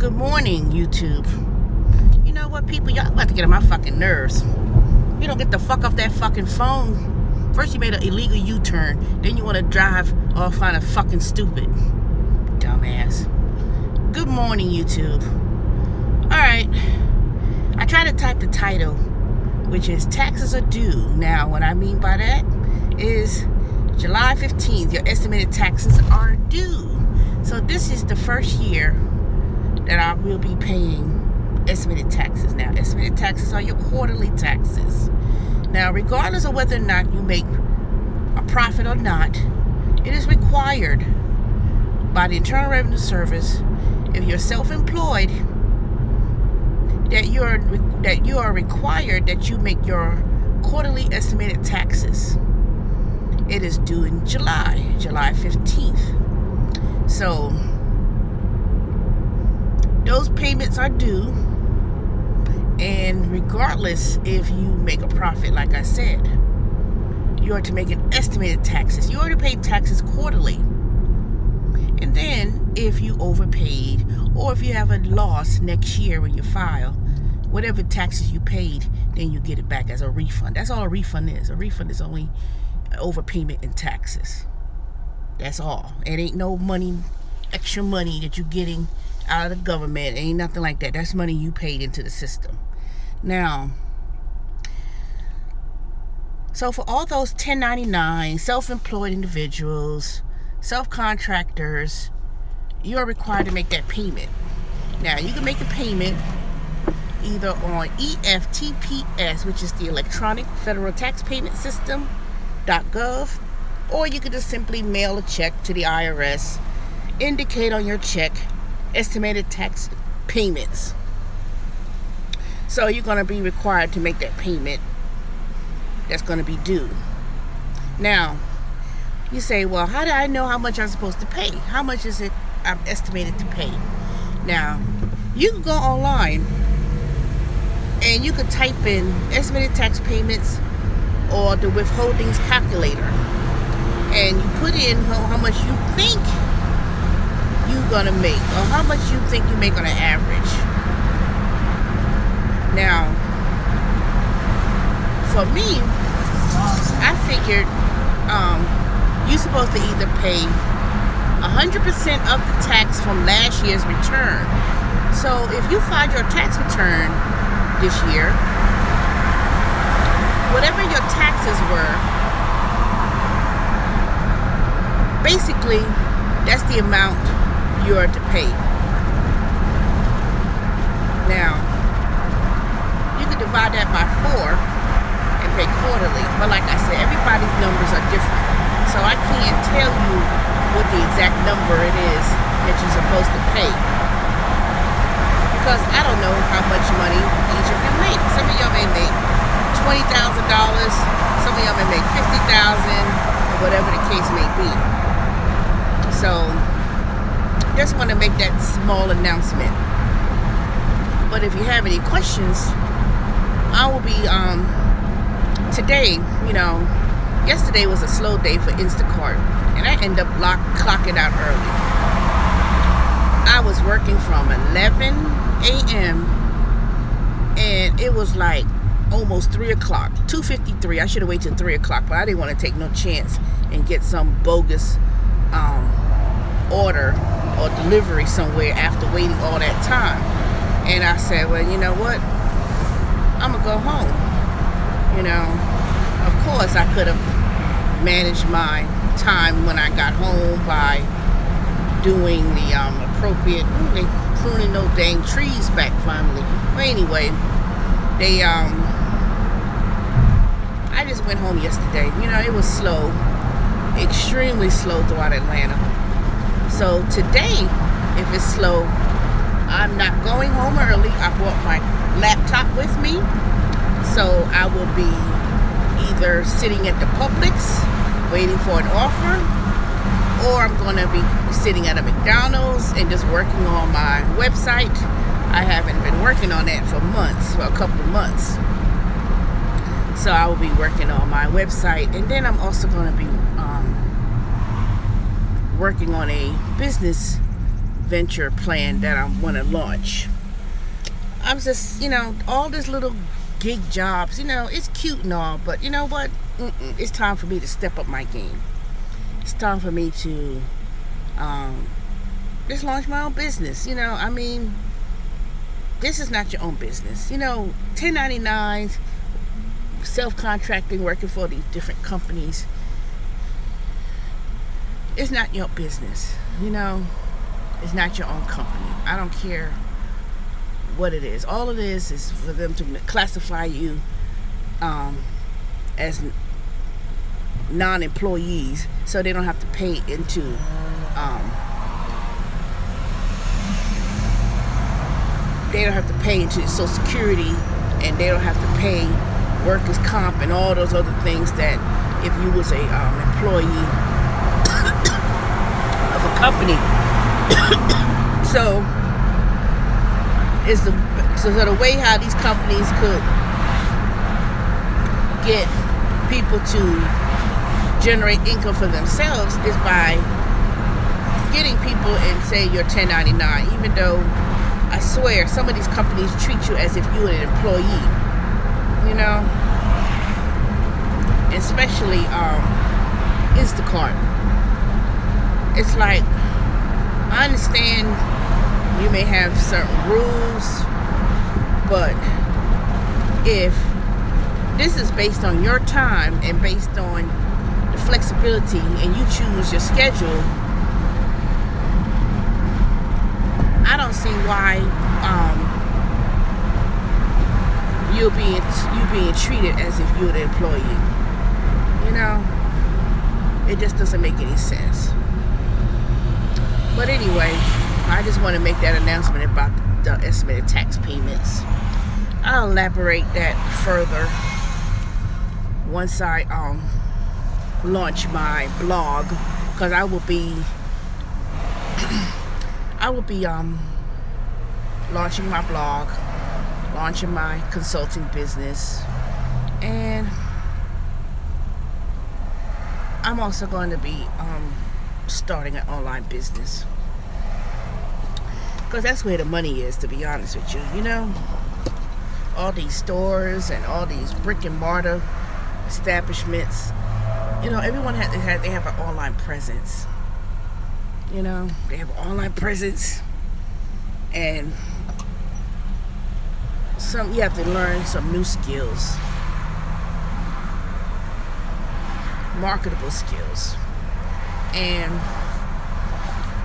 Good morning, YouTube. You know what, people? Y'all about to get on my fucking nerves. You don't get the fuck off that fucking phone. First you made an illegal U-turn, then you want to drive all kind of fucking stupid. Dumbass. Good morning, YouTube. Alright. I tried to type the title, which is Taxes Are Due. Now, what I mean by that is July 15th, your estimated taxes are due. So this is the first year that I will be paying estimated taxes. Now, estimated taxes are your quarterly taxes. Now, regardless of whether or not you make a profit or not, it is required by the Internal Revenue Service, if you're self-employed, that you are required that you make your quarterly estimated taxes. It is due in July 15th. So those payments are due, and regardless if you make a profit, like I said, you are to make an estimated taxes. You are to pay taxes quarterly. And then if you overpaid, or if you have a loss next year when you file, whatever taxes you paid, then you get it back as a refund. That's all a refund is. A refund is only overpayment in taxes. That's all. It ain't no money, extra money that you're getting out of the government. Ain't nothing like that. That's money you paid into the system. Now, so for all those 1099 self-employed individuals, self-contractors, you are required to make that payment. Now, you can make the payment either on EFTPS, which is the Electronic Federal Tax Payment System .gov, or you could just simply mail a check to the IRS, indicate on your check estimated tax payments. So you're going to be required to make that payment that's going to be due. Now, you say, well, how do I know how much I'm supposed to pay? How much is it I'm estimated to pay? Now, you can go online and you could type in estimated tax payments or the withholdings calculator, and you put in how much you think you're gonna make, or how much you think you make on an average. Now, for me, I figured you're supposed to either pay 100% of the tax from last year's return. So if you filed your tax return this year, whatever your taxes were, basically that's the amount you are to pay. Now, you can divide that by 4 and pay quarterly, but like I said, everybody's numbers are different, so I can't tell you what the exact number it is that you're supposed to pay, because I don't know how much money each of you make. Some of y'all may make $20,000, some of y'all may make $50,000, or whatever the case may be. So just want to make that small announcement. But if you have any questions, I will be today, yesterday was a slow day for Instacart, and I ended up clocking out early. I was working from 11 a.m. and it was like almost 3 o'clock, 2:53. I should have waited till 3 o'clock, but I didn't want to take no chance and get some bogus order or delivery somewhere after waiting all that time. And I said, well, you know what? I'm going to go home. Of course, I could have managed my time when I got home by doing the appropriate, they pruning those dang trees back finally. But anyway, I just went home yesterday. It was slow, extremely slow throughout Atlanta. So today, if it's slow, I'm not going home early. I brought my laptop with me, so I will be either sitting at the Publix waiting for an offer, or I'm going to be sitting at a McDonald's and just working on my website. I haven't been working on that for a couple of months. So I will be working on my website, and then I'm also going to be working on a business venture plan that I want to launch. I'm just, all this little gig jobs, it's cute and all, but you know what? It's time for me to step up my game. It's time for me to just launch my own business. This is not your own business. 1099s, self-contracting, working for these different companies. It's not your business. It's not your own company. I don't care what it is. All it is for them to classify you as non-employees, so they don't have to pay into Social Security, and they don't have to pay workers' comp and all those other things that if you was a employee of a company. So the way how these companies could get people to generate income for themselves is by getting people and say you're 1099, even though I swear some of these companies treat you as if you're an employee, especially Instacart. It's like, I understand you may have certain rules, but if this is based on your time and based on the flexibility and you choose your schedule, I don't see why you're being treated as if you're the employee. It just doesn't make any sense. But anyway, I just want to make that announcement about the estimated tax payments. I'll elaborate that further once I launch my blog, because I will be launching my blog, launching my consulting business, and I'm also going to be starting an online business, because that's where the money is, to be honest with you. All these stores and all these brick and mortar establishments, everyone they have an online presence. They have an online presence, and you have to learn some new skills, marketable skills. And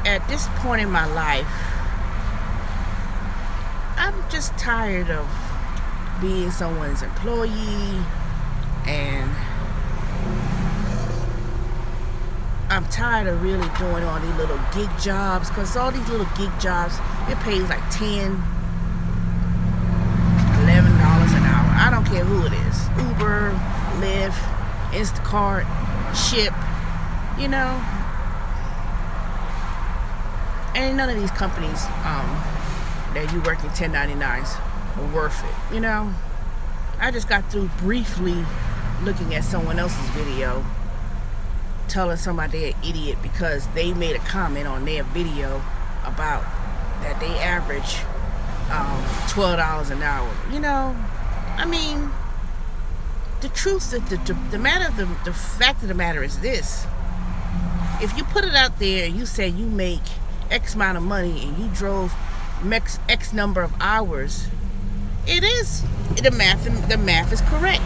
at this point in my life, I'm just tired of being someone's employee, and I'm tired of really doing all these little gig jobs, because all these little gig jobs, it pays like $10, $11 an hour. I don't care who it is. Uber, Lyft, Instacart, Ship, And none of these companies that you work in 1099s are worth it, I just got through briefly looking at someone else's video telling somebody they're an idiot because they made a comment on their video about that they average $12 an hour. The truth, the fact of the matter is this: if you put it out there and you say you make X amount of money and you drove X number of hours, the math is correct.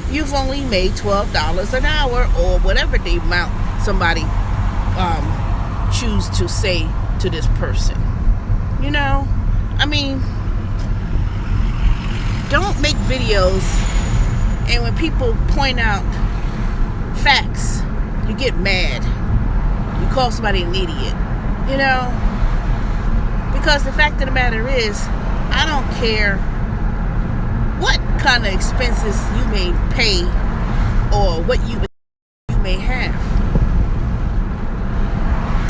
You've only made $12 an hour, or whatever the amount somebody choose to say to this person. Don't make videos, and when people point out facts, you get mad. You call somebody an idiot, because the fact of the matter is, I don't care what kind of expenses you may pay or what you may have.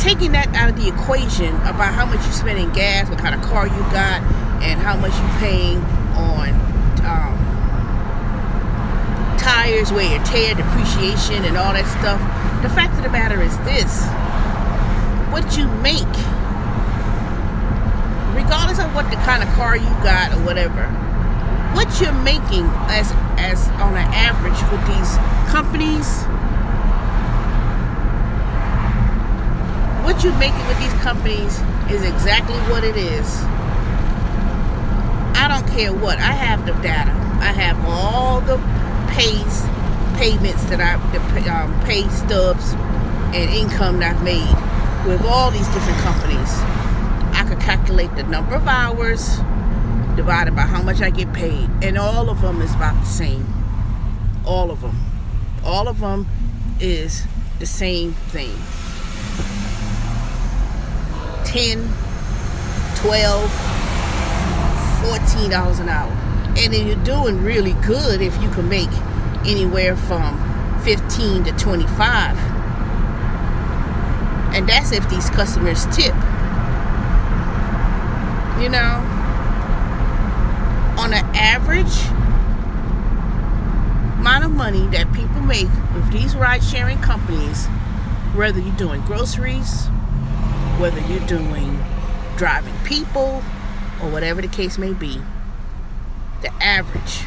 Taking that out of the equation about how much you spend in gas, what kind of car you got, and how much you paying on tires, wear and tear, depreciation, and all that stuff. The fact of the matter is this: what you make regardless of what the kind of car you got or whatever, what you're making as on an average with these companies, what you're making with these companies is exactly what it is. I don't care what. I have the data. I have all the payments that the pay stubs and income that I've made with all these different companies. I could calculate the number of hours divided by how much I get paid, and all of them is about the same. All of them is the same thing. 10, 12, $14 an hour. And then you're doing really good if you can make anywhere from 15 to 25. And that's if these customers tip. You know, on an average amount of money that people make with these ride-sharing companies, whether you're doing groceries, whether you're doing driving people, or whatever the case may be, the average.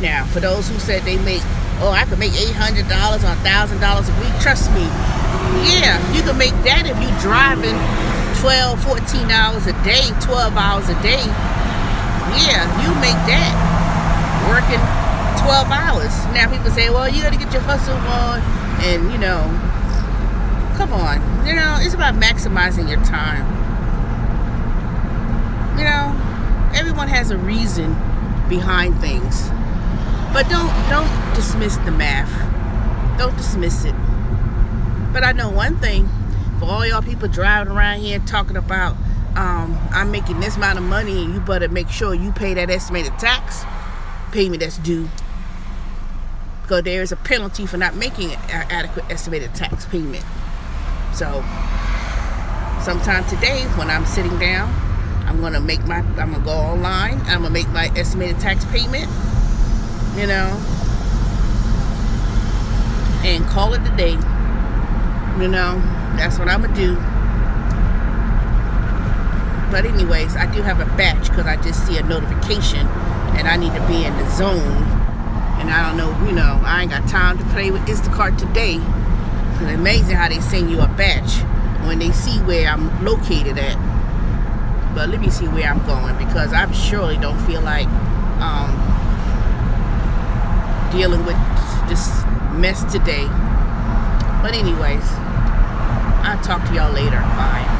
Now, for those who said they make, I could make $800 or $1,000 a week, trust me, yeah, you can make that if you're driving 12, 14 hours a day, 12 hours a day. Yeah, you make that working 12 hours. Now, people say, well, you got to get your hustle on, and, you know, come on. You know, it's about maximizing your time. You know, everyone has a reason behind things. But don't dismiss the math. Don't dismiss it. But I know one thing, for all y'all people driving around here talking about I'm making this amount of money and you better make sure you pay that estimated tax payment that's due. Because there is a penalty for not making an adequate estimated tax payment. So sometime today when I'm sitting down, I'm gonna go online, I'm gonna make my estimated tax payment, you know, and call it a day. You know, that's what I'm gonna do. But anyways, I do have a batch because I just see a notification and I need to be in the zone. And I don't know, you know, I ain't got time to play with Instacart today. It's amazing how they send you a batch when they see where I'm located at. But let me see where I'm going, because I surely don't feel like dealing with this mess today. But anyways, I'll talk to y'all later. Bye.